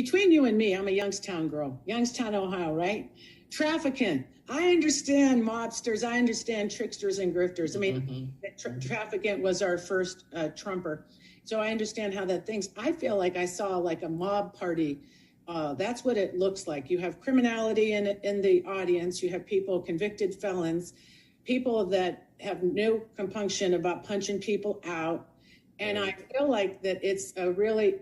between you and me, I'm a Youngstown girl, Youngstown, Ohio, right? Trafficking. I understand mobsters. I understand tricksters and grifters. I mean, trafficking was our first trumper. So I understand how that thinks. I feel like I saw like a mob party. That's what it looks like. You have criminality in the audience. You have people, convicted felons, people that have no compunction about punching people out. And I feel like that it's a really,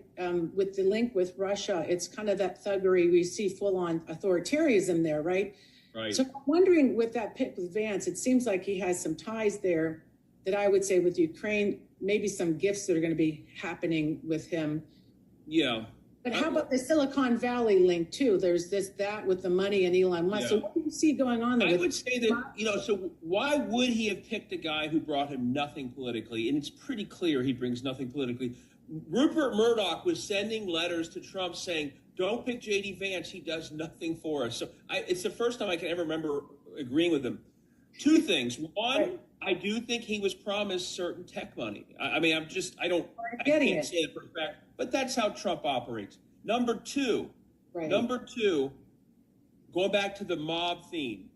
with the link with Russia, it's kind of that thuggery. We see full-on authoritarianism there, right? Right. So I'm wondering with that pick with Vance, it seems like he has some ties there that I would say with Ukraine, maybe some gifts that are going to be happening with him. Yeah. But how about the Silicon Valley link too? There's that with the money and Elon Musk. Yeah. So what do you see going on there? I would say that, so why would he have picked a guy who brought him nothing politically? And it's pretty clear he brings nothing politically. Rupert Murdoch was sending letters to Trump saying, don't pick JD Vance. He does nothing for us. So it's the first time I can ever remember agreeing with him. Two things. One, I do think he was promised certain tech money. I can't say it for a fact, but that's how Trump operates. Number two, going back to the mob theme.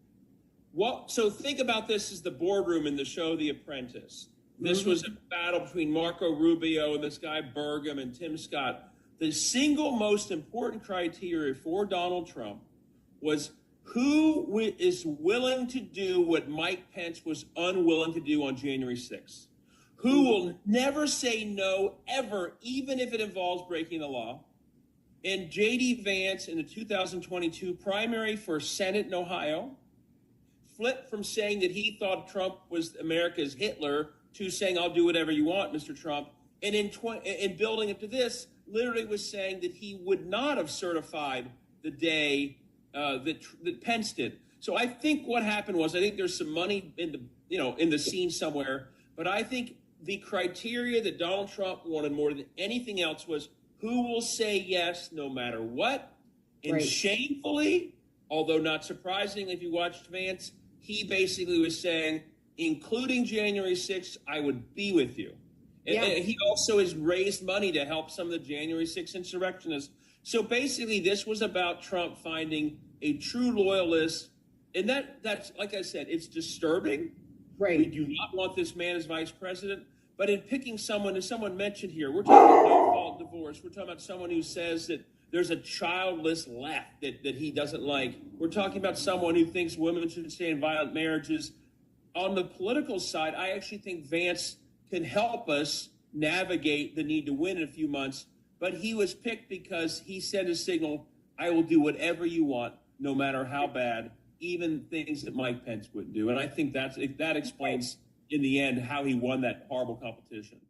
So think about this as the boardroom in the show The Apprentice. This was a battle between Marco Rubio and this guy Burgum and Tim Scott. The single most important criteria for Donald Trump was who is willing to do what Mike Pence was unwilling to do on January 6th. Who will never say no, ever, even if it involves breaking the law. And JD Vance in the 2022 primary for Senate in Ohio flipped from saying that he thought Trump was America's Hitler to saying, I'll do whatever you want, Mr. Trump. And in building up to this, literally was saying that he would not have certified the day that Pence did. So I think what happened was, I think there's some money in the scene somewhere, but I think the criteria that Donald Trump wanted more than anything else was who will say yes no matter what. And shamefully, although not surprisingly, if you watched Vance, he basically was saying, including January 6th, I would be with you. And he also has raised money to help some of the January 6th insurrectionists. So basically, this was about Trump finding a true loyalist. And that's, like I said, it's disturbing. Right. We do not want this man as vice president. But in picking someone, as someone mentioned here, we're talking about no-fault divorce. We're talking about someone who says that there's a childless left that he doesn't like. We're talking about someone who thinks women should stay in violent marriages. On the political side, I actually think Vance can help us navigate the need to win in a few months. But he was picked because he sent a signal, I will do whatever you want, no matter how bad, even things that Mike Pence wouldn't do. And I think that explains, in the end, how he won that horrible competition.